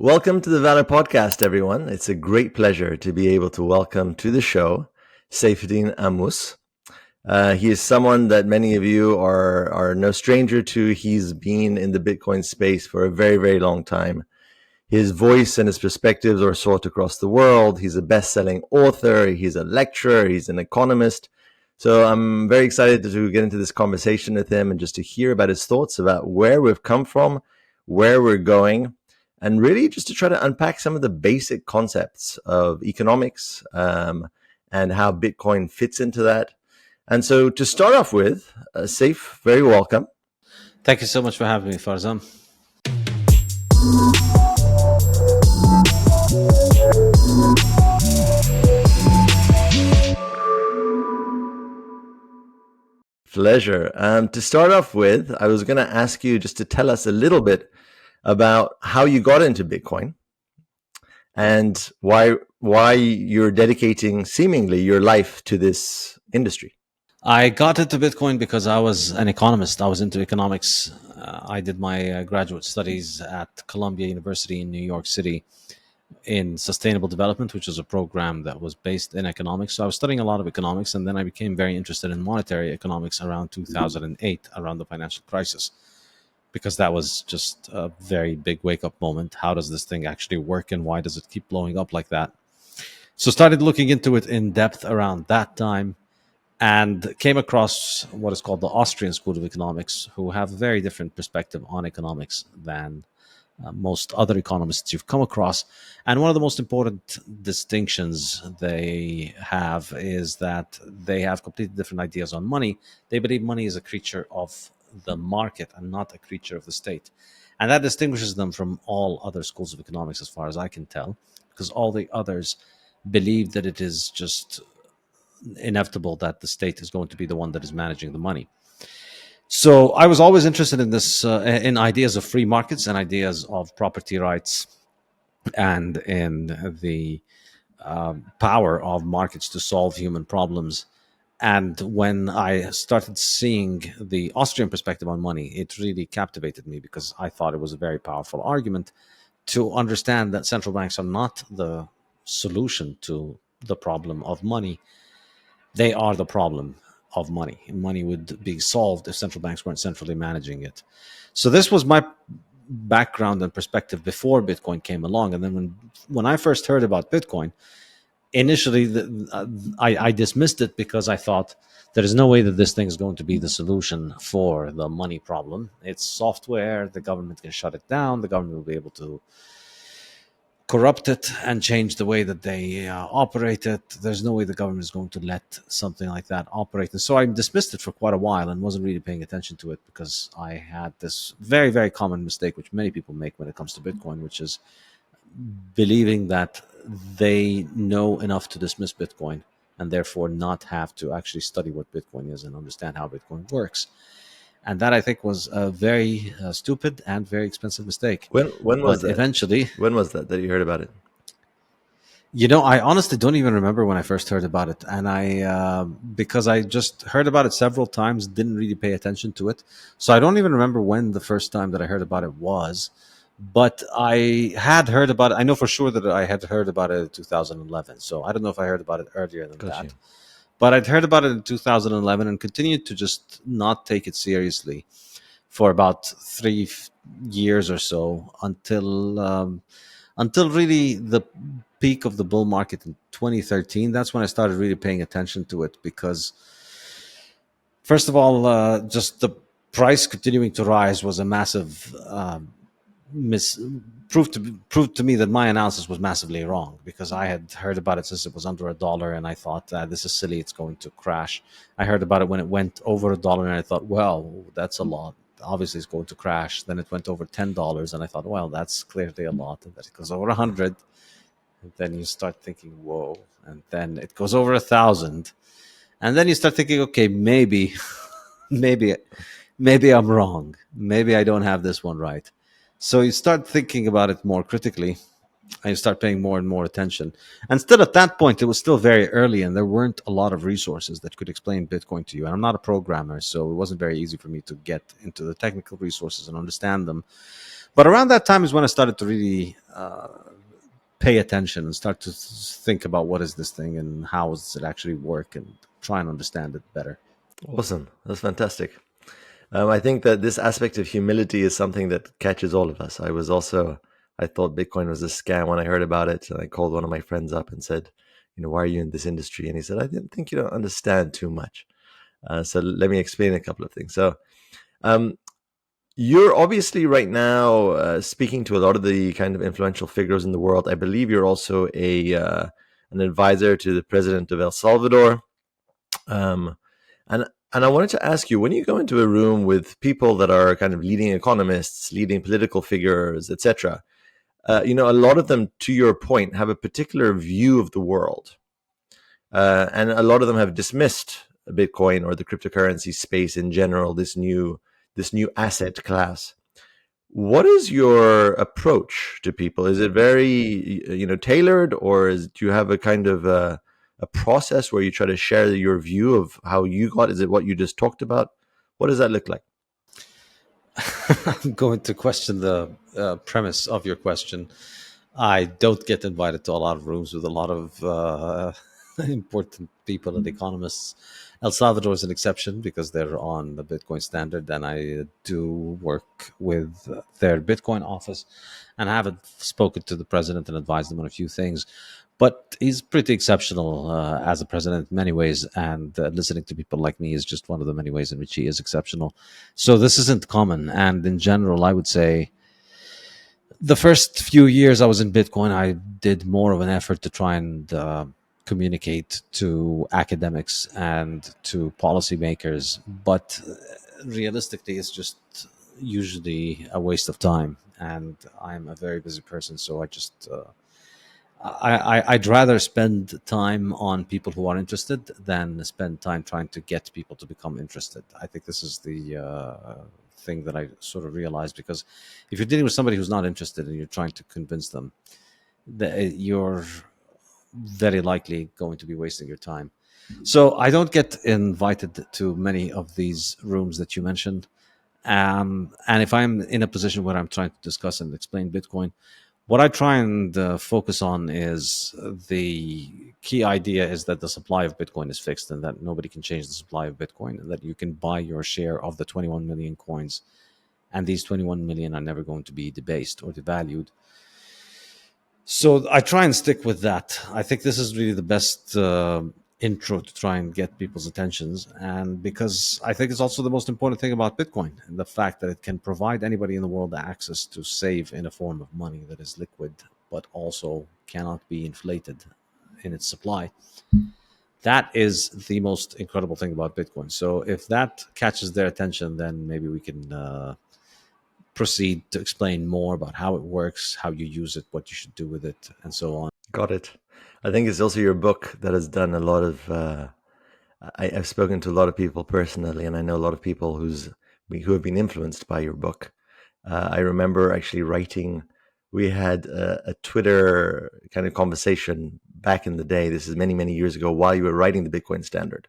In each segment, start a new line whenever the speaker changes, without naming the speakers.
Welcome to the VALR Podcast, everyone. It's a great pleasure to be able to welcome to the show Saifedean Ammous. He is someone that many of you are no stranger to. He's been in the Bitcoin space for a very, very long time. His voice and his perspectives are sought across the world. He's a best-selling author. He's a lecturer. He's an economist. So I'm very excited to get into this conversation with him and just to hear about his thoughts about where we've come from, where we're going, and really just to try to unpack some of the basic concepts of economics and how Bitcoin fits into that. And so to start off with, Saif, very welcome.
Thank you so much for having me, Farzam.
Pleasure. To start off with, I was going to ask you just to tell us a little bit about how you got into Bitcoin and why you're dedicating seemingly your life to this industry.
I got into Bitcoin because I was an economist. I was into economics. I did my graduate studies at Columbia University in New York City in sustainable development, which was a program that was based in economics. So I was studying a lot of economics, and then I became very interested in monetary economics around 2008, around the financial crisis, because that was just a very big wake-up moment. How does this thing actually work, and why does it keep blowing up like that? So started looking into it in depth around that time, and came across what is called the Austrian School of Economics, who have a very different perspective on economics than most other economists you've come across. And one of the most important distinctions they have is that they have completely different ideas on money. They believe money is a creature of the market and not a creature of the state. And that distinguishes them from all other schools of economics, as far as I can tell, because all the others believe that it is just inevitable that the state is going to be the one that is managing the money. So I was always interested in this, in ideas of free markets and ideas of property rights, and in the power of markets to solve human problems. And when I started seeing the Austrian perspective on money, it really captivated me, because I thought it was a very powerful argument to understand that central banks are not the solution to the problem of money. They are the problem of money. Money would be solved if central banks weren't centrally managing it. So this was my background and perspective before Bitcoin came along. And then when I first heard about Bitcoin, initially I dismissed it, because I thought there is no way that this thing is going to be the solution for the money problem. It's software. The government can shut it down. The government will be able to corrupt it and change the way that they operate it. There's no way the government is going to let something like that operate. And so I dismissed it for quite a while and wasn't really paying attention to it, because I had this very, very common mistake, which many people make when it comes to Bitcoin, which is believing that they know enough to dismiss Bitcoin and therefore not have to actually study what Bitcoin is and understand how Bitcoin works. And that, I think, was a very stupid and very expensive mistake.
When was that?
Eventually,
when was that you heard about it?
I honestly don't even remember when I first heard about it. And because I just heard about it several times, didn't really pay attention to it. So I don't even remember when the first time that I heard about it was. But I had heard about it. I know for sure that I had heard about it in 2011. So I don't know if I heard about it earlier than that. But I'd heard about it in 2011 and continued to just not take it seriously for about 3 years or so until really the peak of the bull market in 2013. That's when I started really paying attention to it, because first of all, just the price continuing to rise was a massive proved to me that my analysis was massively wrong, because I had heard about it since it was under $1, and I thought, this is silly, it's going to crash. I heard about it when it went over $1, and I thought, well, that's a lot. Obviously, it's going to crash. Then it went over $10, and I thought, well, that's clearly a lot. And then it goes over 100, and then you start thinking, whoa. And then it goes over 1,000, and then you start thinking, okay, maybe I'm wrong. Maybe I don't have this one right. So you start thinking about it more critically, and you start paying more and more attention. And still at that point, it was still very early, and there weren't a lot of resources that could explain Bitcoin to you. And I'm not a programmer, so it wasn't very easy for me to get into the technical resources and understand them. But around that time is when I started to really pay attention and start to think about what is this thing and how does it actually work and try and understand it better.
Awesome. That's fantastic. I think that this aspect of humility is something that catches all of us. I thought Bitcoin was a scam when I heard about it. And I called one of my friends up and said, why are you in this industry? And he said, I didn't think you don't understand too much. So let me explain a couple of things. So um, you're obviously right now speaking to a lot of the kind of influential figures in the world. I believe you're also an advisor to the president of El Salvador. Um, and I wanted to ask you, when you go into a room with people that are kind of leading economists, leading political figures, etc., a lot of them, to your point, have a particular view of the world, and a lot of them have dismissed Bitcoin or the cryptocurrency space in general, this new asset class. What is your approach to people? Is it very, tailored, or do you have a kind of a process where you try to share your view of how you got? Is it what you just talked about? What does that look like?
I'm going to question the premise of your question. I don't get invited to a lot of rooms with a lot of important people and economists. El Salvador is an exception because they're on the Bitcoin standard, and I do work with their Bitcoin office, and I haven't spoken to the president and advised him on a few things. But he's pretty exceptional as a president in many ways, and listening to people like me is just one of the many ways in which he is exceptional. So this isn't common, and in general, I would say the first few years I was in Bitcoin, I did more of an effort to try and communicate to academics and to policymakers. But realistically, it's just usually a waste of time. And I'm a very busy person, so I'd rather spend time on people who are interested than spend time trying to get people to become interested. I think this is the thing that I sort of realized, because if you're dealing with somebody who's not interested and you're trying to convince them, you're very likely going to be wasting your time. So I don't get invited to many of these rooms that you mentioned. And if I'm in a position where I'm trying to discuss and explain Bitcoin, what I try and focus on is the key idea is that the supply of Bitcoin is fixed and that nobody can change the supply of Bitcoin, and that you can buy your share of the 21 million coins, and these 21 million are never going to be debased or devalued. So I try and stick with that. I think this is really the best intro to try and get people's attentions, and because I think it's also the most important thing about Bitcoin, and the fact that it can provide anybody in the world access to save in a form of money that is liquid but also cannot be inflated in its supply. That is the most incredible thing about Bitcoin. So if that catches their attention, then maybe we can proceed to explain more about how it works, how you use it, what you should do with it, and so on.
Got it. I think it's also your book that has done a lot of. I've spoken to a lot of people personally, and I know a lot of people who have been influenced by your book. I remember actually writing. We had a Twitter kind of conversation back in the day. This is many, many years ago, while you were writing the Bitcoin Standard.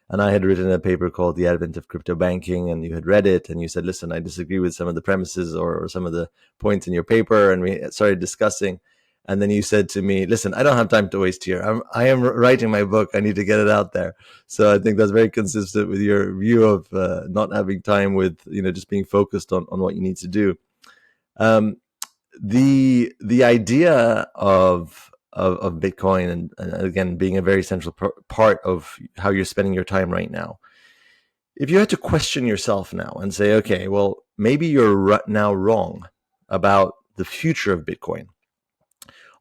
And I had written a paper called The Advent of Crypto Banking, and you had read it, and you said, listen, I disagree with some of the premises or some of the points in your paper, and we started discussing. And then you said to me, listen, I don't have time to waste here. I am writing my book. I need to get it out there. So I think that's very consistent with your view of not having time, with, just being focused on what you need to do. The idea of Bitcoin, and again, being a very central part of how you're spending your time right now. If you had to question yourself now and say, okay, well, maybe you're now wrong about the future of Bitcoin,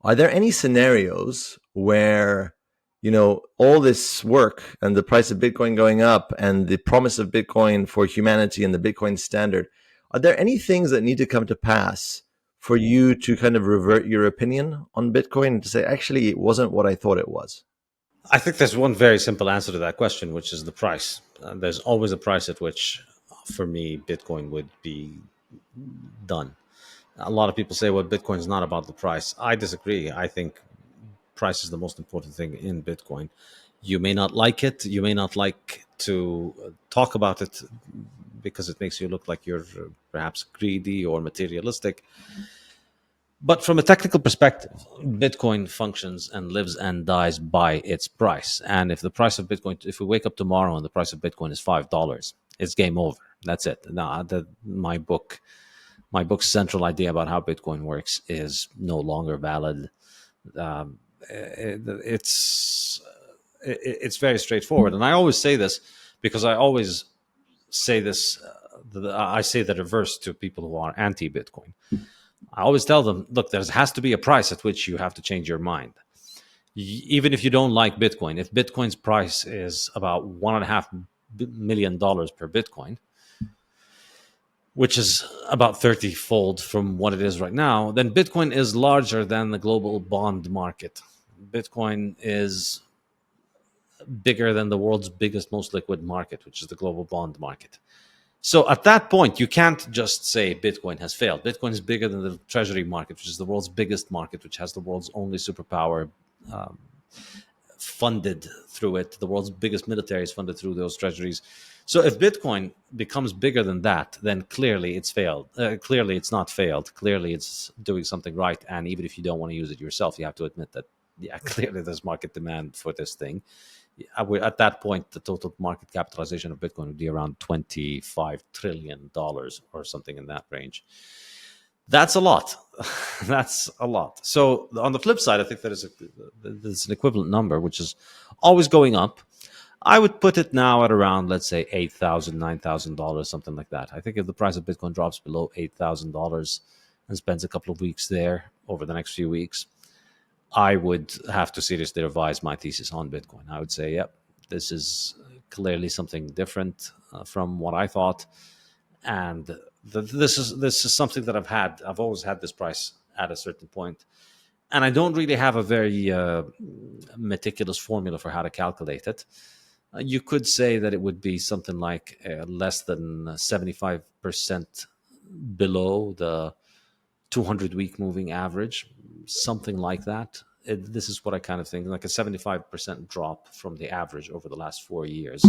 are there any scenarios where, all this work and the price of Bitcoin going up and the promise of Bitcoin for humanity and the Bitcoin standard, are there any things that need to come to pass for you to kind of revert your opinion on Bitcoin and to say, actually, it wasn't what I thought it was?
I think there's one very simple answer to that question, which is the price. There's always a price at which, for me, Bitcoin would be done. A lot of people say, well, Bitcoin is not about the price. I disagree. I think price is the most important thing in Bitcoin. You may not like it. You may not like to talk about it because it makes you look like you're perhaps greedy or materialistic. But from a technical perspective, Bitcoin functions and lives and dies by its price. And if the price of Bitcoin, if we wake up tomorrow and the price of Bitcoin is $5, it's game over. That's it. Now, my book's central idea about how Bitcoin works is no longer valid. Um, it's very straightforward, and I always say this because I always say this. I say the reverse to people who are anti-Bitcoin. I always tell them, look, there has to be a price at which you have to change your mind. Even if you don't like Bitcoin, if Bitcoin's price is about $1.5 million per Bitcoin, which is about 30-fold from what it is right now, then Bitcoin is larger than the global bond market. Bitcoin is bigger than the world's biggest, most liquid market, which is the global bond market. So at that point, you can't just say Bitcoin has failed. Bitcoin is bigger than the treasury market, which is the world's biggest market, which has the world's only superpower funded through it. The world's biggest military is funded through those treasuries. So if Bitcoin becomes bigger than that, then clearly it's failed. Clearly it's not failed. Clearly it's doing something right. And even if you don't want to use it yourself, you have to admit that, yeah, clearly there's market demand for this thing. At that point, the total market capitalization of Bitcoin would be around $25 trillion or something in that range. That's a lot. That's a lot. So on the flip side, I think there's an equivalent number, which is always going up. I would put it now at around, let's say, $8,000, $9,000, something like that. I think if the price of Bitcoin drops below $8,000 and spends a couple of weeks there over the next few weeks, I would have to seriously revise my thesis on Bitcoin. I would say, yep, this is clearly something different from what I thought, and this is something that I've always had this price at a certain point, and I don't really have a very meticulous formula for how to calculate it. You could say that it would be something like less than 75% below the 200-week moving average, something like that. This is what I kind of think, like a 75% drop from the average over the last 4 years.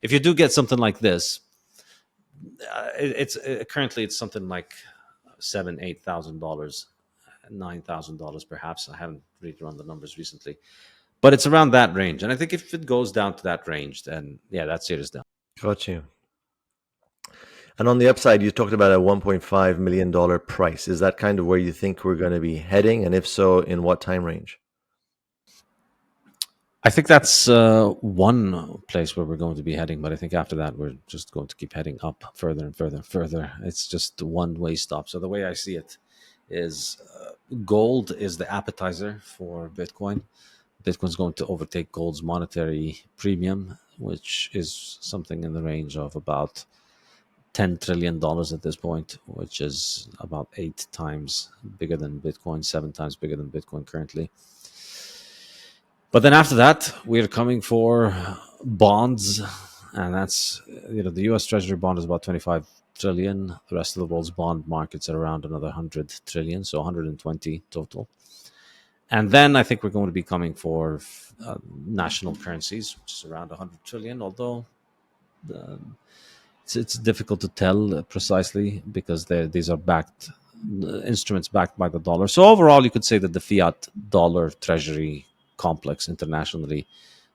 If you do get something like this, currently it's something like $7,000, $8,000, $9,000 perhaps. I haven't really run the numbers recently, but it's around that range. And I think if it goes down to that range, then yeah, that's serious down.
Got you. And on the upside, you talked about a $1.5 million price. Is that kind of where you think we're going to be heading? And if so, in what time range?
I think that's one place where we're going to be heading, but I think after that, we're just going to keep heading up further and further and further. It's just a one-way stop. So the way I see it is gold is the appetizer for Bitcoin. Bitcoin's going to overtake gold's monetary premium, which is something in the range of about $10 trillion at this point, which is about 8 times bigger than Bitcoin, 7 times bigger than Bitcoin currently. But then after that, we're coming for bonds, and that's, the U.S. Treasury bond is about 25 trillion. The rest of the world's bond markets are around another 100 trillion, so 120 total. And then I think we're going to be coming for national currencies, which is around 100 trillion, although it's difficult to tell precisely because these are instruments backed by the dollar. So overall, you could say that the fiat dollar treasury complex internationally,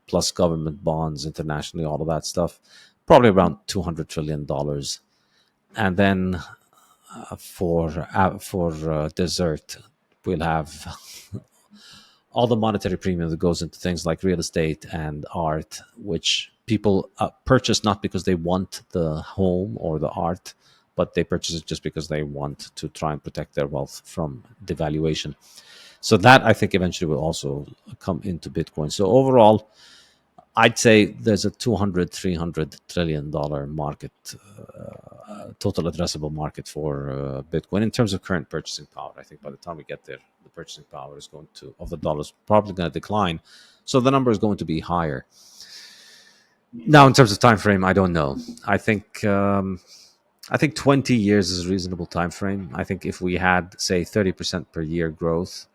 plus government bonds internationally, all of that stuff, probably around $200 trillion. And then for dessert, we'll have all the monetary premium that goes into things like real estate and art, which people purchase not because they want the home or the art, but they purchase it just because they want to try and protect their wealth from devaluation. So that, I think, eventually will also come into Bitcoin. So overall, I'd say there's a $200-300 trillion market, total addressable market for Bitcoin in terms of current purchasing power. I think by the time we get there, the purchasing power is of the dollar is probably going to decline. So the number is going to be higher. Now, in terms of time frame, I don't know. I think 20 years is a reasonable time frame. I think if we had, say, 30% per year growth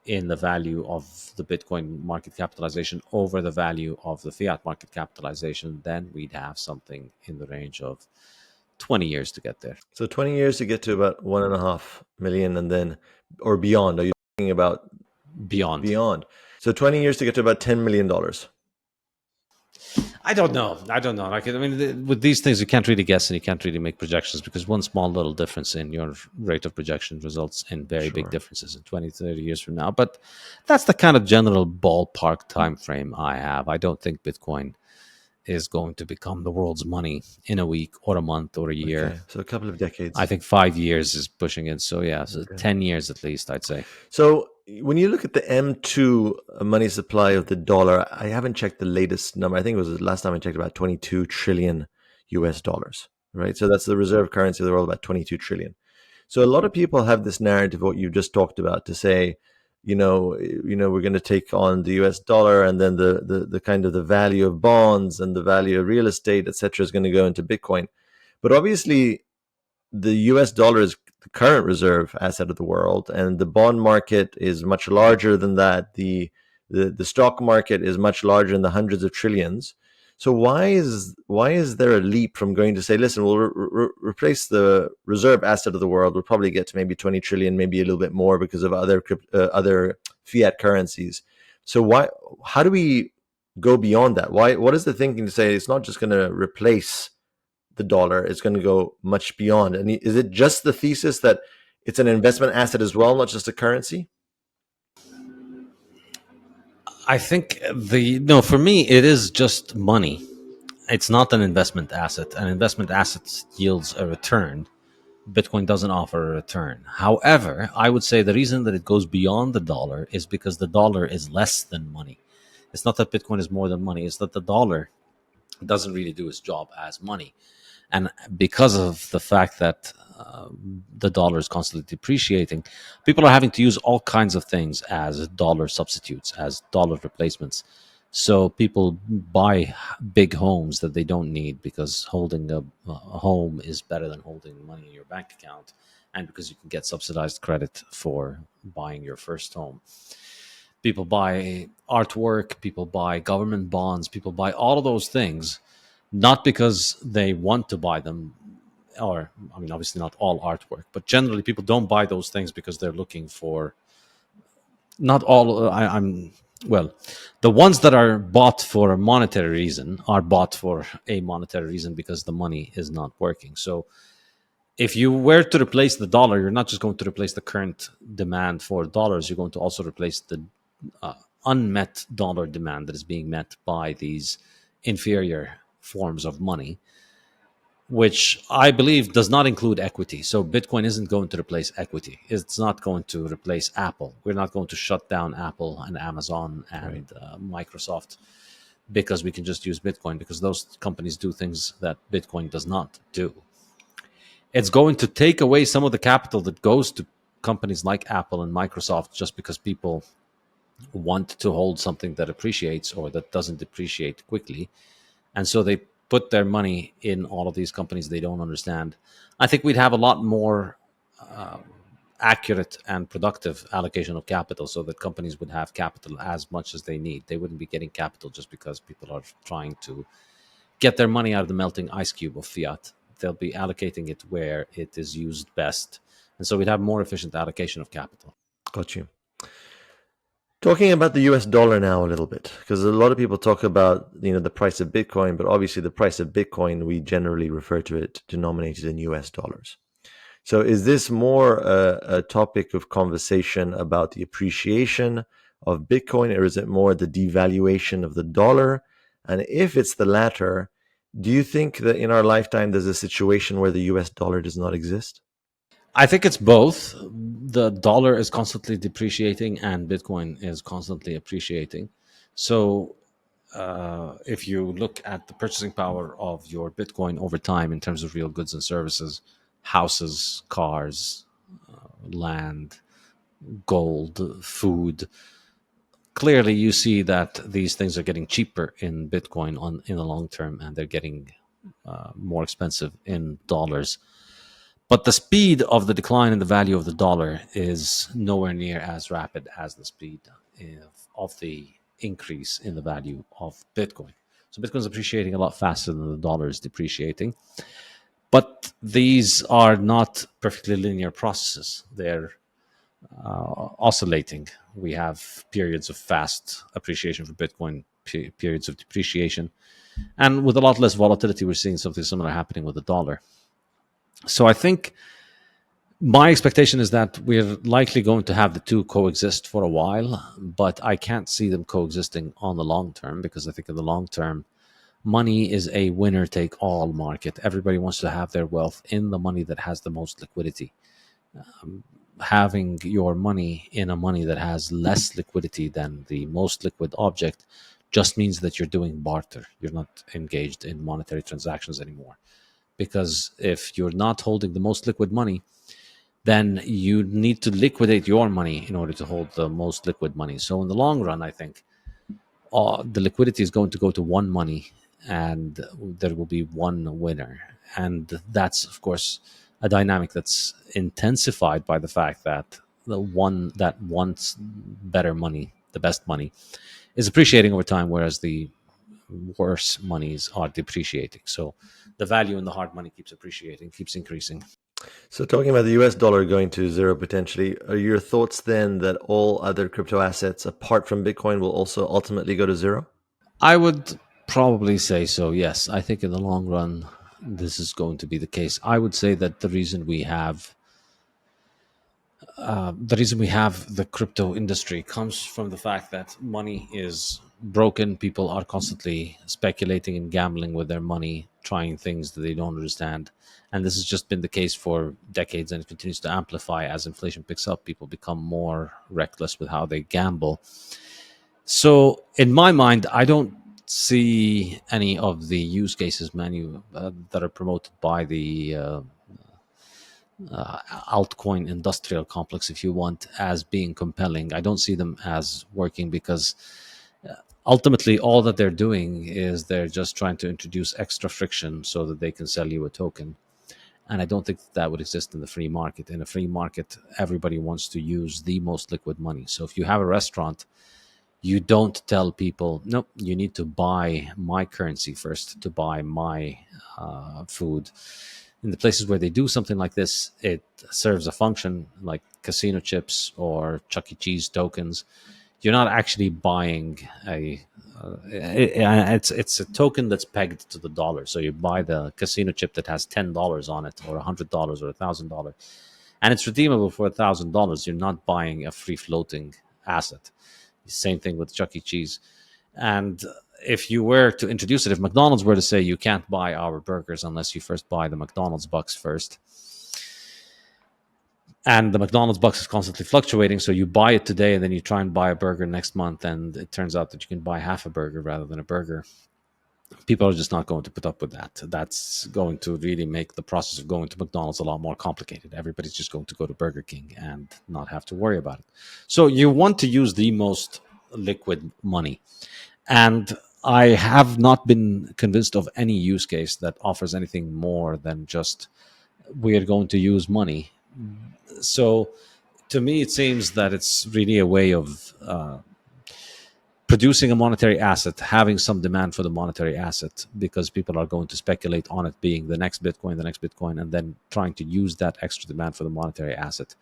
in the value of the Bitcoin market capitalization over the value of the fiat market capitalization, then we'd have something in the range of 20 years to get there.
So 20 years to get to about 1.5 million, and then, or beyond. Are you talking about
Beyond.
beyond? So 20 years to get to about $10 million.
I don't know. I don't know. Like, I mean, with these things, you can't really guess and you can't really make projections because one small little difference in your rate of projection results in very big
Sure.
differences in 20, 30 years from now. But that's the kind of general ballpark time frame I have. I don't think Bitcoin is going to become the world's money in a week or a month or a year.
Okay. So a couple of
I
decades.
think 5 years is pushing it. So, yeah, so
Okay.
10 years at least, I'd say.
So when you look at the M2 money supply of the dollar, I haven't checked the latest number. I think it was the last time I checked about 22 trillion US dollars, right? So that's the reserve currency of the world, about 22 trillion. So a lot of people have this narrative, what you just talked about, to say, we're going to take on the US dollar, and then the kind of the value of bonds and the value of real estate, et cetera, is going to go into Bitcoin. But obviously, the US dollar is the current reserve asset of the world, and the bond market is much larger than that. The stock market is much larger in the hundreds of trillions. So why is there a leap from going to say, listen, we'll replace the reserve asset of the world? We'll probably get to maybe 20 trillion, maybe a little bit more because of other fiat currencies. So how do we go beyond that? What is the thinking to say it's not just going to replace the dollar, is going to go much beyond? And is it just the thesis that it's an investment asset as well, not just a currency?
I think no, for me, it is just money. It's not an investment asset. An investment asset yields a return. Bitcoin doesn't offer a return. However, I would say the reason that it goes beyond the dollar is because the dollar is less than money. It's not that Bitcoin is more than money, it's that the dollar doesn't really do its job as money. And because of the fact that the dollar is constantly depreciating, people are having to use all kinds of things as dollar substitutes, as dollar replacements. So people buy big homes that they don't need because holding a home is better than holding money in your bank account, and because you can get subsidized credit for buying your first home. People buy artwork, people buy government bonds, people buy all of those things, not because they want to buy them, or I mean, obviously not all artwork, but generally people don't buy those things because they're looking for, not all. I'm well, the ones that are bought for a monetary reason are bought for a monetary reason because the money is not working. So if you were to replace the dollar, you're not just going to replace the current demand for dollars, you're going to also replace the unmet dollar demand that is being met by these inferior forms of money, which I believe does not include equity. So Bitcoin isn't going to replace equity. It's not going to replace Apple. We're not going to shut down Apple and Amazon
Right.
and Microsoft because we can just use Bitcoin, because those companies do things that Bitcoin does not do. It's going to take away some of the capital that goes to companies like Apple and Microsoft just because people want to hold something that appreciates or that doesn't depreciate quickly. And so they put their money in all of these companies they don't understand. I think we'd have a lot more accurate and productive allocation of capital so that companies would have capital as much as they need. They wouldn't be getting capital just because people are trying to get their money out of the melting ice cube of fiat. They'll be allocating it where it is used best. And so we'd have more efficient allocation of capital.
Got you. Talking about the US dollar now a little bit, because a lot of people talk about the price of Bitcoin, but obviously the price of Bitcoin, we generally refer to it denominated in US dollars. So is this more a topic of conversation about the appreciation of Bitcoin, or is it more the devaluation of the dollar? And if it's the latter, do you think that in our lifetime there's a situation where the US dollar does not exist?
I think it's both. The dollar is constantly depreciating and Bitcoin is constantly appreciating. So if you look at the purchasing power of your Bitcoin over time in terms of real goods and services, houses, cars, land, gold, food, clearly you see that these things are getting cheaper in Bitcoin in the long term, and they're getting more expensive in dollars. But the speed of the decline in the value of the dollar is nowhere near as rapid as the speed of the increase in the value of Bitcoin. So Bitcoin is appreciating a lot faster than the dollar is depreciating. But these are not perfectly linear processes. They're oscillating. We have periods of fast appreciation for Bitcoin, periods of depreciation. And with a lot less volatility, we're seeing something similar happening with the dollar. So I think my expectation is that we're likely going to have the two coexist for a while, but I can't see them coexisting on the long term, because I think in the long term, money is a winner take all market. Everybody wants to have their wealth in the money that has the most liquidity. Having your money in a money that has less liquidity than the most liquid object just means that you're doing barter. You're not engaged in monetary transactions anymore. Because if you're not holding the most liquid money, then you need to liquidate your money in order to hold the most liquid money. So in the long run, I think the liquidity is going to go to one money, and there will be one winner. And that's, of course, a dynamic that's intensified by the fact that the one that wants better money, the best money, is appreciating over time, whereas the worse monies are depreciating. So the value in the hard money keeps appreciating, keeps increasing.
So, talking about the US dollar going to zero potentially, are your thoughts then that all other crypto assets apart from Bitcoin will also ultimately go to zero?
I would probably say so, yes. I think in the long run, this is going to be the case. I would say that the crypto industry comes from the fact that money is broken. People are constantly speculating and gambling with their money, trying things that they don't understand. And this has just been the case for decades, and it continues to amplify as inflation picks up. People become more reckless with how they gamble. So, in my mind, I don't see any of the use cases that are promoted by the altcoin industrial complex, if you want, as being compelling. I don't see them as working, because ultimately all that they're doing is they're just trying to introduce extra friction so that they can sell you a token. And I don't think that would exist in the free market. In a free market, everybody wants to use the most liquid money. So if you have a restaurant, you don't tell people, no, you need to buy my currency first to buy my food. In the places where they do something like this, it serves a function, like casino chips or Chuck E. Cheese tokens. You're not actually buying it's a token that's pegged to the dollar. So you buy the casino chip that has $10 on it, or $100 or $1,000, and it's redeemable for $1,000. You're not buying a free floating asset. Same thing with Chuck E. Cheese. And if you were to introduce it, if McDonald's were to say you can't buy our burgers unless you first buy the McDonald's bucks first, and the McDonald's bucks is constantly fluctuating, so you buy it today and then you try and buy a burger next month, and it turns out that you can buy half a burger rather than a burger, people are just not going to put up with that. That's going to really make the process of going to McDonald's a lot more complicated. Everybody's just going to go to Burger King and not have to worry about it. So you want to use the most liquid money. And I have not been convinced of any use case that offers anything more than just, we are going to use money. So to me, it seems that it's really a way of producing a monetary asset, having some demand for the monetary asset, because people are going to speculate on it being the next Bitcoin, and then trying to use that extra demand for the monetary asset,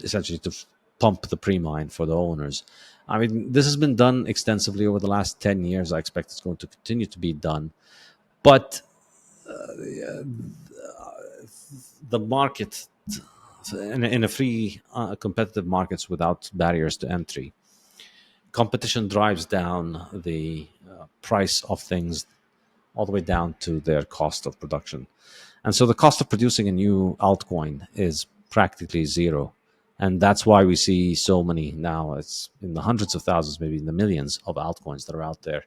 essentially to pump the pre-mine for the owners. I mean, this has been done extensively over the last 10 years. I expect it's going to continue to be done. But the market, in a free, competitive markets without barriers to entry, competition drives down the price of things all the way down to their cost of production. And so the cost of producing a new altcoin is practically zero. And that's why we see so many now. It's in the hundreds of thousands, maybe in the millions of altcoins that are out there.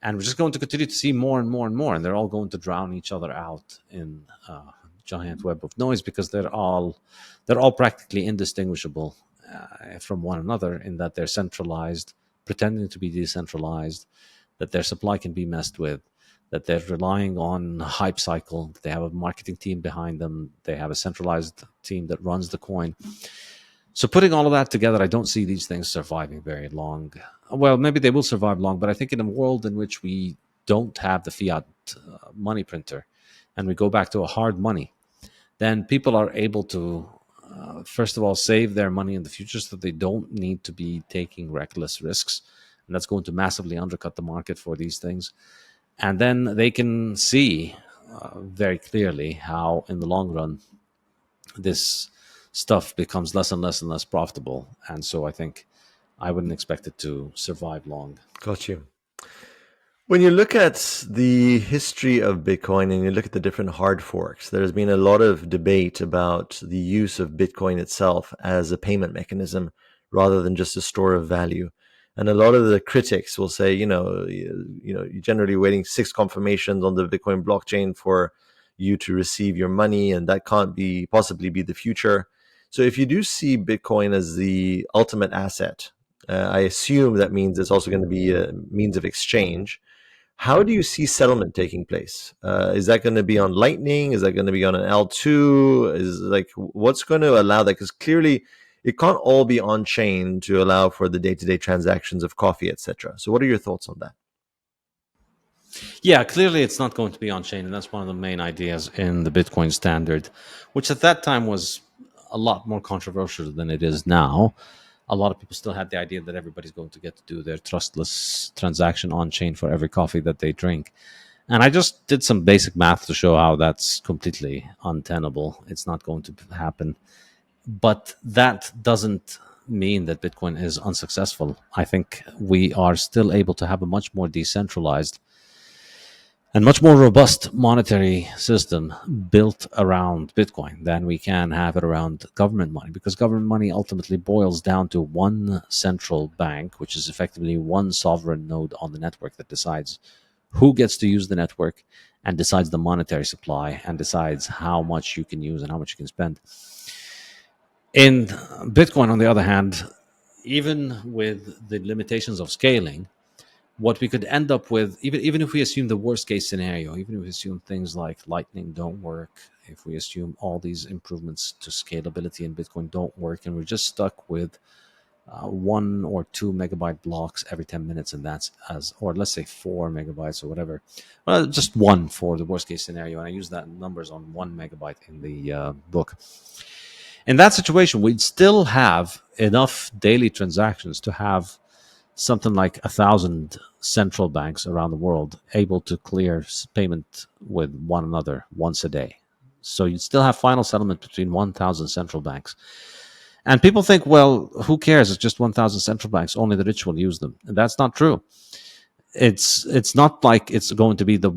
And we're just going to continue to see more and more and more. And they're all going to drown each other out in a giant web of noise, because they're all practically indistinguishable from one another, in that they're centralized, pretending to be decentralized, that their supply can be messed with, that they're relying on hype cycle, they have a marketing team behind them, they have a centralized team that runs the coin. So putting all of that together, I don't see these things surviving very long. Well, maybe they will survive long, but I think in a world in which we don't have the fiat money printer, and we go back to a hard money, then people are able to, first of all, save their money in the future so that they don't need to be taking reckless risks. And that's going to massively undercut the market for these things. And then they can see very clearly how, in the long run, this stuff becomes less and less and less profitable. And so I think I wouldn't expect it to survive long.
Got you. When you look at the history of Bitcoin and you look at the different hard forks, there's been a lot of debate about the use of Bitcoin itself as a payment mechanism rather than just a store of value. And a lot of the critics will say, you're generally waiting 6 confirmations on the Bitcoin blockchain for you to receive your money, and that can't be possibly be the future. So if you do see Bitcoin as the ultimate asset, I assume that means it's also going to be a means of exchange. How do you see settlement taking place? Is that going to be on Lightning? Is that going to be on an L2? Is like what's going to allow that? Because clearly, it can't all be on chain to allow for the day-to-day transactions of coffee, etc. So, what are your thoughts on that?
Yeah, clearly it's not going to be on chain, and that's one of the main ideas in the Bitcoin standard, which at that time was a lot more controversial than it is now. A lot of people still had the idea that everybody's going to get to do their trustless transaction on chain for every coffee that they drink. And I just did some basic math to show how that's completely untenable. It's not going to happen. But that doesn't mean that Bitcoin is unsuccessful. I think we are still able to have a much more decentralized and much more robust monetary system built around Bitcoin than we can have it around government money, because government money ultimately boils down to one central bank, which is effectively one sovereign node on the network that decides who gets to use the network and decides the monetary supply and decides how much you can use and how much you can spend. In Bitcoin, on the other hand, even with the limitations of scaling, what we could end up with, even if we assume the worst case scenario, even if we assume things like Lightning don't work, if we assume all these improvements to scalability in Bitcoin don't work, and we're just stuck with 1 or 2 megabyte blocks every 10 minutes, and that's or let's say 4 megabytes or whatever, well, just one for the worst case scenario, and I use that numbers on 1 megabyte in the book. In that situation, we'd still have enough daily transactions to have something like 1,000 central banks around the world able to clear payment with one another once a day. So you'd still have final settlement between 1,000 central banks. And people think, well, who cares? It's just 1,000 central banks. Only the rich will use them. And that's not true. It's not like it's going to be the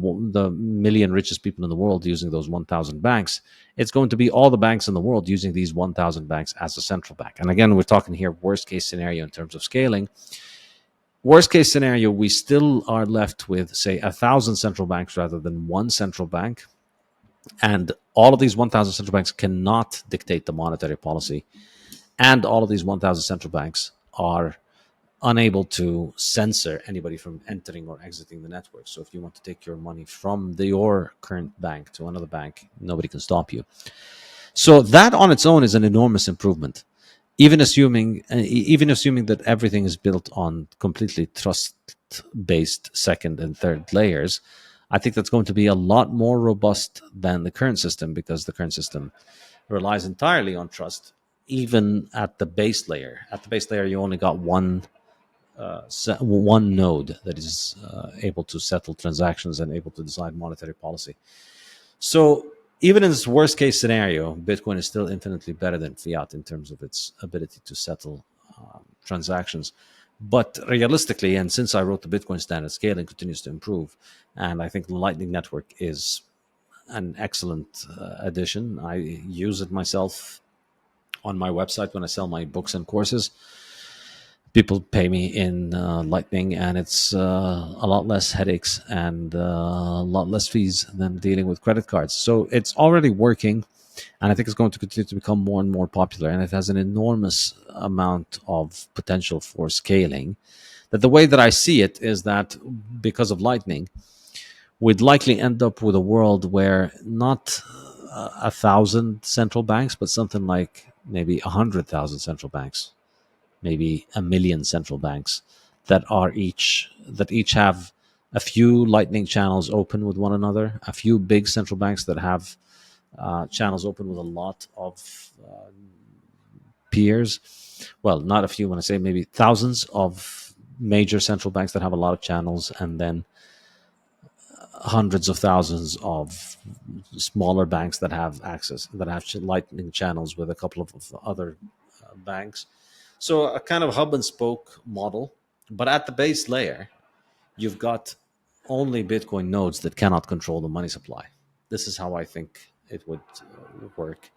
million richest people in the world using those 1,000 banks. It's going to be all the banks in the world using these 1,000 banks as a central bank. And again, we're talking here worst case scenario in terms of scaling. Worst case scenario, we still are left with, say, 1,000 central banks rather than one central bank. And all of these 1,000 central banks cannot dictate the monetary policy. And all of these 1,000 central banks are unable to censor anybody from entering or exiting the network. So if you want to take your money from your current bank to another bank, nobody can stop you. So that on its own is an enormous improvement. Even assuming that everything is built on completely trust-based second and third layers, I think that's going to be a lot more robust than the current system, because the current system relies entirely on trust, even at the base layer. At the base layer, you only got one node that is able to settle transactions and able to decide monetary policy. So even in this worst case scenario, Bitcoin is still infinitely better than fiat in terms of its ability to settle transactions. But realistically, and since I wrote the Bitcoin standard, scaling continues to improve. And I think the Lightning Network is an excellent addition. I use it myself on my website when I sell my books and courses. People pay me in Lightning, and it's a lot less headaches and a lot less fees than dealing with credit cards. So it's already working, and I think it's going to continue to become more and more popular. And it has an enormous amount of potential for scaling. That the way that I see it is that because of Lightning, we'd likely end up with a world where not 1,000 central banks, but something like maybe 100,000 central banks, maybe 1 million central banks that each have a few lightning channels open with one another, a few big central banks that have channels open with a lot of peers. Well, not a few, when I say maybe thousands of major central banks that have a lot of channels, and then hundreds of thousands of smaller banks that have access, that have lightning channels with a couple of other banks. So a kind of hub and spoke model. But at the base layer, you've got only Bitcoin nodes that cannot control the money supply. This is how I think it would work.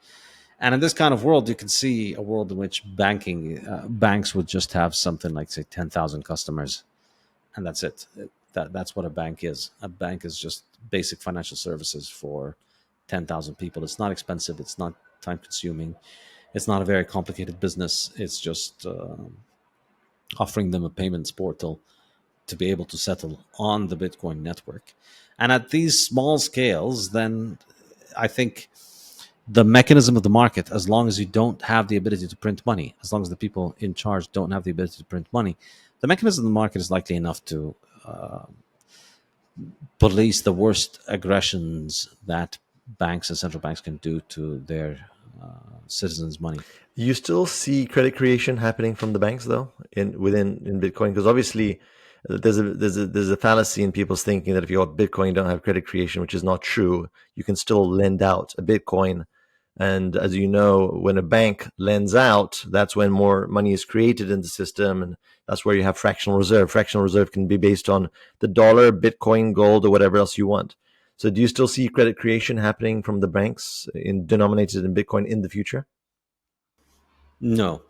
And in this kind of world, you can see a world in which banks would just have something like, say, 10,000 customers, and that's it. That's what a bank is. A bank is just basic financial services for 10,000 people. It's not expensive. It's not time consuming. It's not a very complicated business. It's just offering them a payments portal to be able to settle on the Bitcoin network. And at these small scales, then I think the mechanism of the market, as long as you don't have the ability to print money, as long as the people in charge don't have the ability to print money, the mechanism of the market is likely enough to police the worst aggressions that banks and central banks can do to their citizens' money.
You still see credit creation happening from the banks, though, in Bitcoin, because obviously there's a fallacy in people's thinking that if you got Bitcoin, you don't have credit creation, which is not true. You can still lend out a Bitcoin, and as you know, when a bank lends out, that's when more money is created in the system, and that's where you have fractional reserve. Fractional reserve can be based on the dollar, Bitcoin, gold, or whatever else you want. So, do you still see credit creation happening from the banks denominated in Bitcoin in the future?
No,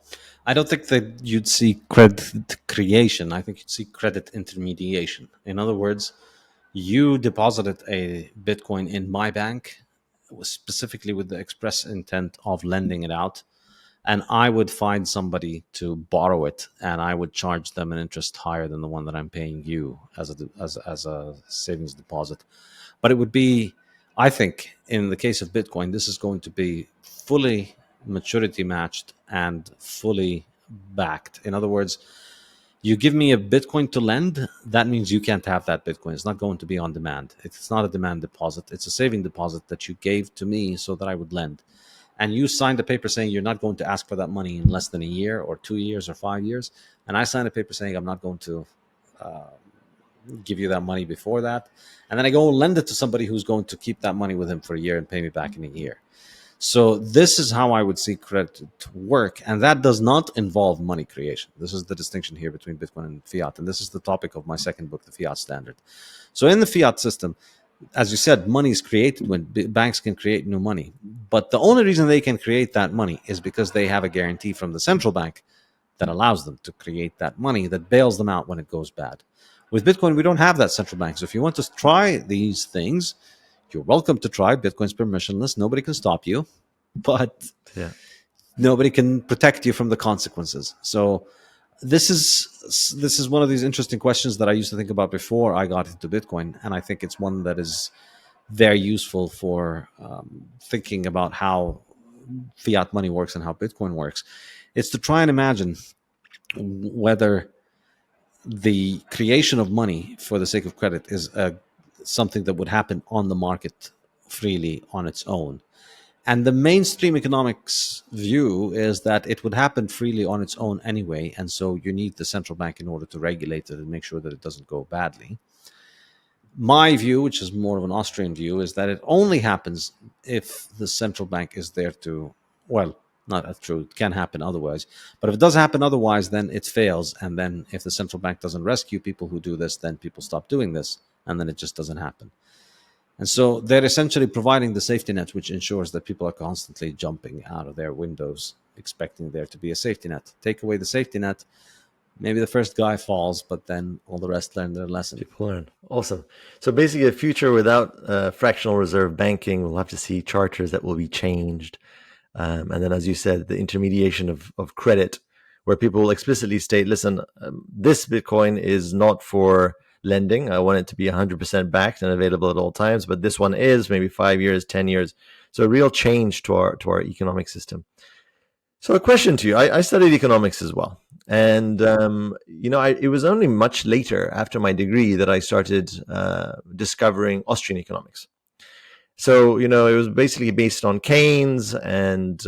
I don't think that you'd see credit creation. I think you'd see credit intermediation. In other words, you deposited a Bitcoin in my bank, specifically with the express intent of lending it out, and I would find somebody to borrow it, and I would charge them an interest higher than the one that I'm paying you as a savings deposit. But it would be, I think, in the case of Bitcoin, this is going to be fully maturity matched and fully backed. In other words, you give me a Bitcoin to lend, that means you can't have that Bitcoin. It's not going to be on demand. It's not a demand deposit. It's a saving deposit that you gave to me so that I would lend. And you signed a paper saying you're not going to ask for that money in less than a year or 2 years or 5 years. And I signed a paper saying I'm not going to give you that money before that. And then I go and lend it to somebody who's going to keep that money with him for a year and pay me back in a year. So this is how I would see credit to work. And that does not involve money creation. This is the distinction here between Bitcoin and fiat. And this is the topic of my second book, The Fiat Standard. So in the fiat system, as you said, money is created when banks can create new money. But the only reason they can create that money is because they have a guarantee from the central bank that allows them to create that money, that bails them out when it goes bad. With Bitcoin, we don't have that central bank. So if you want to try these things, you're welcome to try. Bitcoin's permissionless. Nobody can stop you, but nobody can protect you from the consequences. So this is one of these interesting questions that I used to think about before I got into Bitcoin, and I think it's one that is very useful for thinking about how fiat money works and how Bitcoin works. It's to try and imagine whether the creation of money for the sake of credit is something that would happen on the market freely on its own. And the mainstream economics view is that it would happen freely on its own anyway, and so you need the central bank in order to regulate it and make sure that it doesn't go badly. My view, which is more of an Austrian view, is that it only happens if the central bank is there to, well, not true, it can happen otherwise. But if it does happen otherwise, then it fails. And then if the central bank doesn't rescue people who do this, then people stop doing this, and then it just doesn't happen. And so they're essentially providing the safety net, which ensures that people are constantly jumping out of their windows, expecting there to be a safety net. Take away the safety net, maybe the first guy falls, but then all the rest learn their lesson.
People learn. Awesome. So basically, a future without fractional reserve banking, we'll have to see charters that will be changed. And then, as you said, the intermediation of credit, where people will explicitly state, listen, this Bitcoin is not for lending. I want it to be 100% backed and available at all times. But this one is maybe 5 years, 10 years. So a real change to our economic system. So a question to you. I studied economics as well. And it was only much later, after my degree, that I started discovering Austrian economics. So it was basically based on Keynes and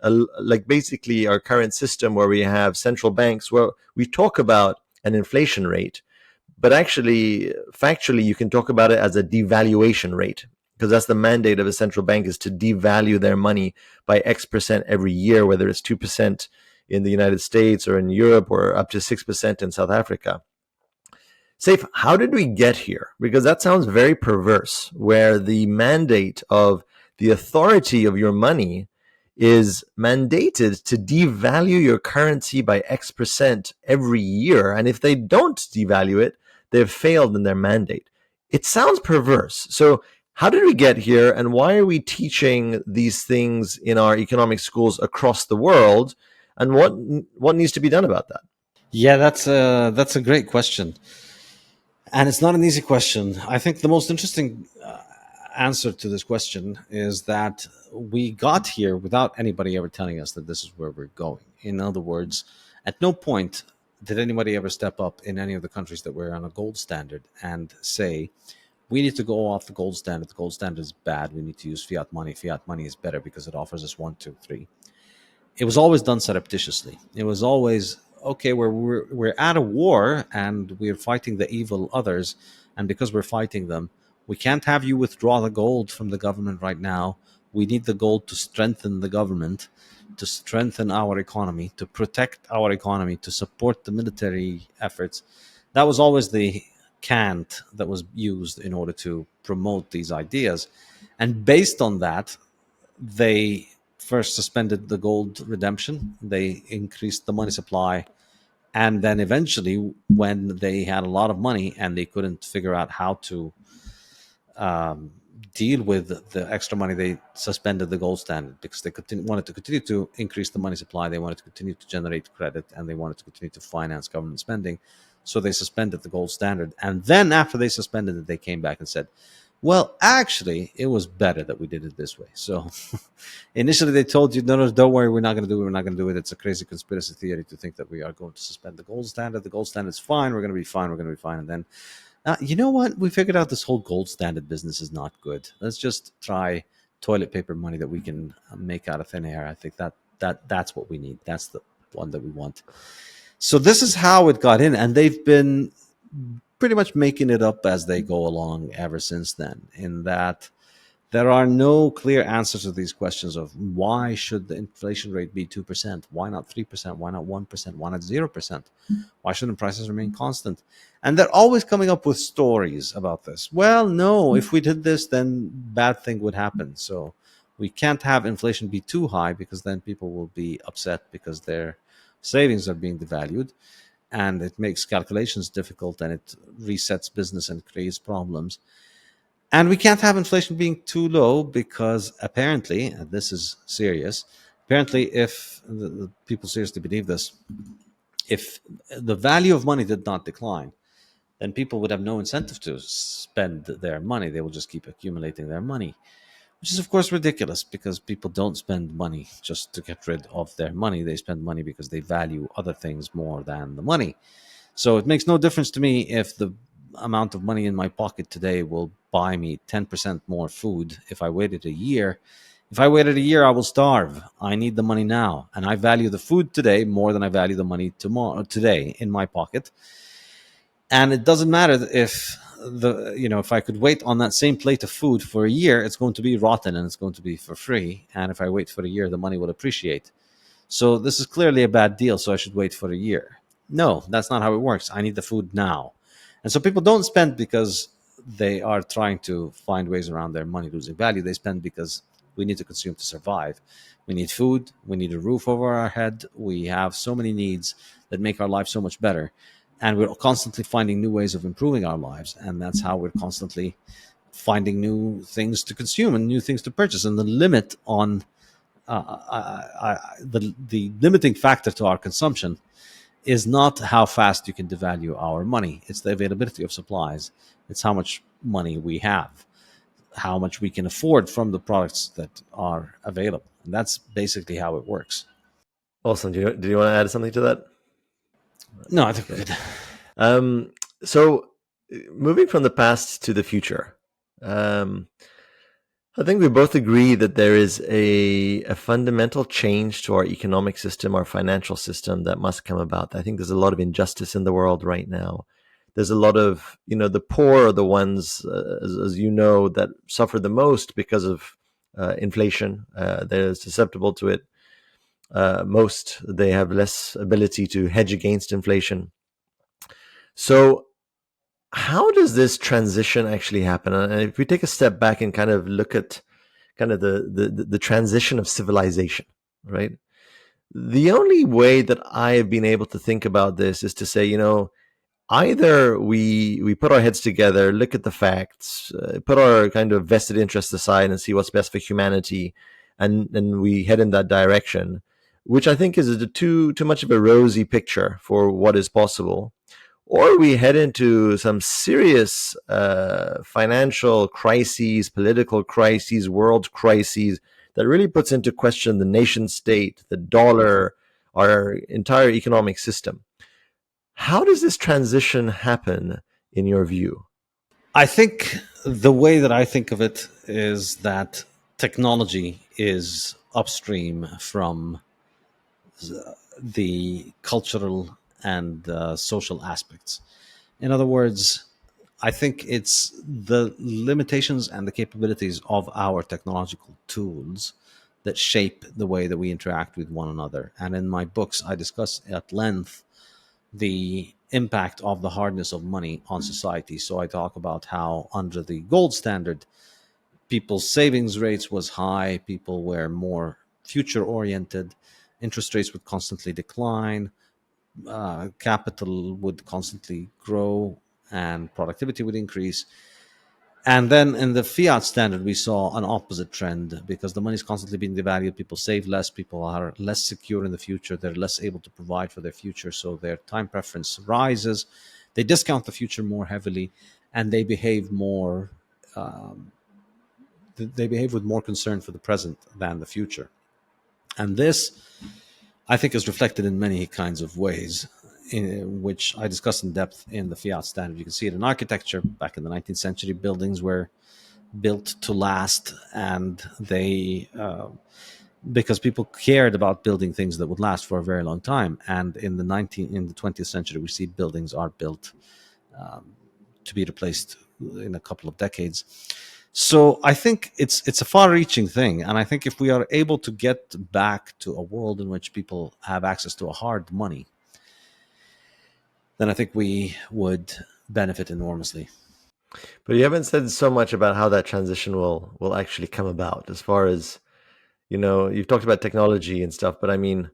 like basically our current system, where we have central banks, where we talk about an inflation rate, but actually, factually, you can talk about it as a devaluation rate, because that's the mandate of a central bank, is to devalue their money by X% every year, whether it's 2% in the United States or in Europe, or up to 6% in South Africa. Saif, how did we get here? Because that sounds very perverse, where the mandate of the authority of your money is mandated to devalue your currency by X% every year. And if they don't devalue it, they've failed in their mandate. It sounds perverse. So, how did we get here, and why are we teaching these things in our economic schools across the world? And what needs to be done about that?
Yeah, that's a great question, and it's not an easy question. I think the most interesting answer to this question is that we got here without anybody ever telling us that this is where we're going. In other words, at no point did anybody ever step up in any of the countries that were on a gold standard and say, we need to go off the gold standard. The gold standard is bad. We need to use fiat money. Fiat money is better because it offers us one, two, three. It was always done surreptitiously. It was always, okay, we're at a war and we're fighting the evil others, and because we're fighting them, we can't have you withdraw the gold from the government right now. We need the gold to strengthen the government, to strengthen our economy, to protect our economy, to support the military efforts. That was always the cant that was used in order to promote these ideas. And based on that, they first suspended the gold redemption, they increased the money supply, and then eventually, when they had a lot of money and they couldn't figure out how to deal with the extra money, they suspended the gold standard because they wanted to continue to increase the money supply, they wanted to continue to generate credit, and they wanted to continue to finance government spending. So they suspended the gold standard, and then after they suspended it, they came back and said, well, actually, it was better that we did it this way. So initially they told you, no, no, don't worry, we're not going to do it. We're not going to do it. It's a crazy conspiracy theory to think that we are going to suspend the gold standard. The gold standard is fine. We're going to be fine. We're going to be fine. And then, you know what? We figured out this whole gold standard business is not good. Let's just try toilet paper money that we can make out of thin air. I think that's what we need. That's the one that we want. So this is how it got in, and they've been pretty much making it up as they go along ever since then, in that there are no clear answers to these questions of why should the inflation rate be 2%? Why not 3%? Why not 1%? Why not 0%? Why shouldn't prices remain constant? And they're always coming up with stories about this. Well, no, if we did this, then bad thing would happen. So we can't have inflation be too high, because then people will be upset because their savings are being devalued, and it makes calculations difficult, and it resets business and creates problems. And we can't have inflation being too low, because apparently, and this is serious, apparently if the people seriously believe this, if the value of money did not decline, then people would have no incentive to spend their money. They will just keep accumulating their money, which is, of course, ridiculous, because people don't spend money just to get rid of their money. They spend money because they value other things more than the money. So it makes no difference to me if the amount of money in my pocket today will buy me 10% more food. If I waited a year, I will starve. I need the money now, and I value the food today more than I value the money today in my pocket. And it doesn't matter if if I could wait on that same plate of food for a year, it's going to be rotten and it's going to be for free. And if I wait for a year, the money will appreciate. So this is clearly a bad deal, so I should wait for a year. No, that's not how it works. I need the food now. And so people don't spend because they are trying to find ways around their money losing value. They spend because we need to consume to survive. We need food. We need a roof over our head. We have so many needs that make our life so much better. And we're constantly finding new ways of improving our lives. And that's how we're constantly finding new things to consume and new things to purchase. And the limit on the limiting factor to our consumption is not how fast you can devalue our money. It's the availability of supplies. It's how much money we have, how much we can afford from the products that are available. And that's basically how it works.
Awesome. Do you want to add something to that?
No, I think we're good.
Um, so, moving from the past to the future, um, I think we both agree that there is a fundamental change to our economic system, our financial system that must come about. I think there's a lot of injustice in the world right now. There's a lot of, the poor are the ones, as you know, that suffer the most because of inflation. They're susceptible to it most. They have less ability to hedge against inflation. So, how does this transition actually happen? And if we take a step back and kind of look at kind of the transition of civilization, right? The only way that I have been able to think about this is to say, either we put our heads together, look at the facts, put our kind of vested interests aside, and see what's best for humanity, and we head in that direction, which I think is too much of a rosy picture for what is possible, or we head into some serious financial crises, political crises, world crises that really puts into question the nation state, the dollar, our entire economic system. How does this transition happen in your view?
I think the way that I think of it is that technology is upstream from the cultural and social aspects. In other words, I think it's the limitations and the capabilities of our technological tools that shape the way that we interact with one another. And in my books, I discuss at length the impact of the hardness of money on society. So I talk about how under the gold standard, people's savings rates was high, people were more future oriented, interest rates would constantly decline, capital would constantly grow, and productivity would increase. And then in the fiat standard, we saw an opposite trend because the money is constantly being devalued. People save less. People are less secure in the future. They're less able to provide for their future. So their time preference rises. They discount the future more heavily, and they behave more. They behave with more concern for the present than the future. And this, I think, is reflected in many kinds of ways, in which I discuss in depth in the fiat standard. You can see it in architecture. Back in the 19th century, buildings were built to last, and they because people cared about building things that would last for a very long time. And in the 20th century, we see buildings are built to be replaced in a couple of decades. So I think it's a far-reaching thing, and I think if we are able to get back to a world in which people have access to a hard money, then I think we would benefit enormously.
But you haven't said so much about how that transition will actually come about. As far as you've talked about technology and stuff, but I mean,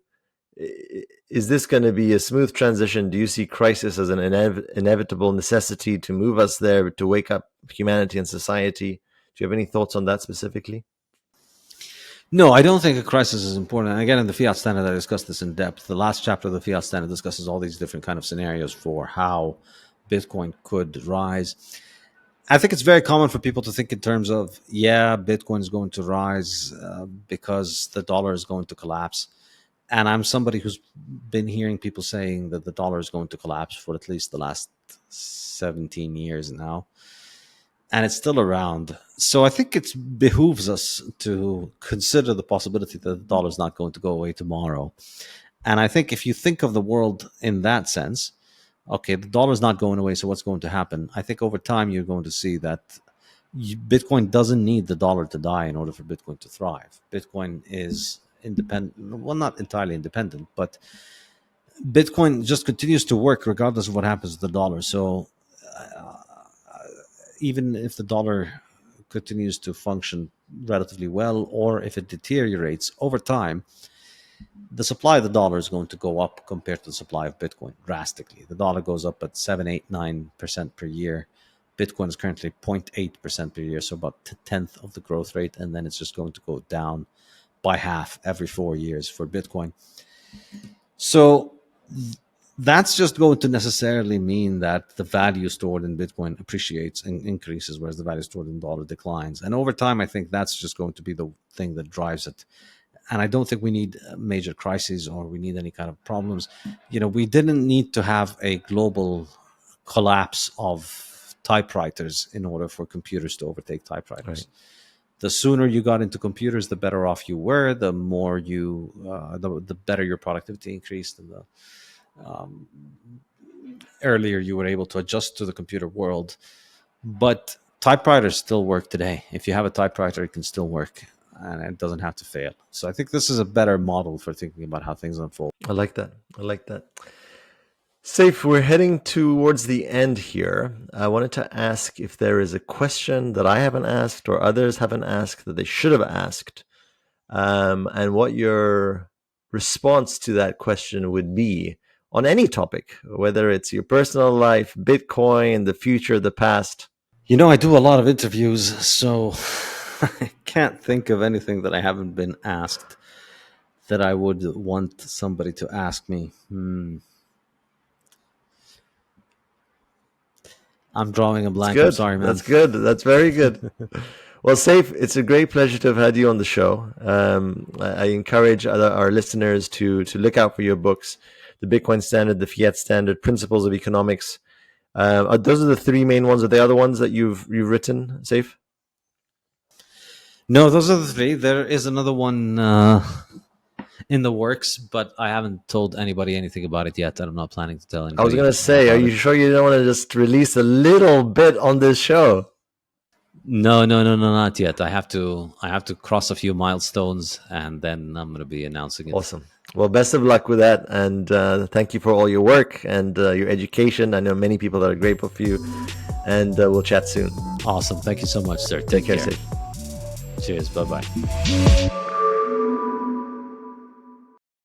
is this going to be a smooth transition? Do you see crisis as an inevitable necessity to move us there, to wake up humanity and society? Do you have any thoughts on that specifically?
No, I don't think a crisis is important. And again, in the fiat standard, I discussed this in depth. The last chapter of the fiat standard discusses all these different kind of scenarios for how Bitcoin could rise. I think it's very common for people to think in terms of, yeah, Bitcoin is going to rise because the dollar is going to collapse. And I'm somebody who's been hearing people saying that the dollar is going to collapse for at least the last 17 years now. And it's still around. So I think it behooves us to consider the possibility that the dollar is not going to go away tomorrow. And I think if you think of the world in that sense, okay, the dollar is not going away, so what's going to happen? I think over time you're going to see that Bitcoin doesn't need the dollar to die in order for Bitcoin to thrive. Bitcoin is independent, well, not entirely independent, but Bitcoin just continues to work regardless of what happens to the dollar. So even if the dollar continues to function relatively well, or if it deteriorates over time, the supply of the dollar is going to go up compared to the supply of Bitcoin drastically. The dollar goes up at 7, 8, 9% per year. Bitcoin is currently 0.8% per year, so about a tenth of the growth rate, and then it's just going to go down by half every 4 years for Bitcoin. So that's just going to necessarily mean that the value stored in Bitcoin appreciates and increases, whereas the value stored in dollar declines. And over time, I think that's just going to be the thing that drives it. and I don't think we need major crises or we need any kind of problems. We didn't need to have a global collapse of typewriters in order for computers to overtake typewriters.
Right.
The sooner you got into computers, the better off you were. The more the better your productivity increased, and the earlier you were able to adjust to the computer world. But typewriters still work today. If you have a typewriter, it can still work, and it doesn't have to fail. So I think this is a better model for thinking about how things unfold.
I like that. Saif, we're heading towards the end here. I wanted to ask if there is a question that I haven't asked or others haven't asked that they should have asked, and what your response to that question would be on any topic, whether it's your personal life, Bitcoin, the future, the past.
I do a lot of interviews, so I can't think of anything that I haven't been asked that I would want somebody to ask me. I'm drawing a blank. I'm sorry, man.
That's good. That's very good. Well, Saif, it's a great pleasure to have had you on the show. I encourage our listeners to look out for your books, The Bitcoin Standard, The Fiat Standard, Principles of Economics. Those are the three main ones. Are the other ones that you've written, Saif?
No, those are the three. There is another one in the works, but I haven't told anybody anything about it yet. I'm not planning to tell anybody.
I was going to say, are you sure you don't want to just release a little bit on this show?
No, not yet. I have to cross a few milestones, and then I'm going to be announcing it.
Awesome. Well, best of luck with that, and thank you for all your work and your education. I know many people that are grateful for you, and we'll chat soon.
Awesome. Thank you so much, sir.
Take care.
Cheers. Bye-bye.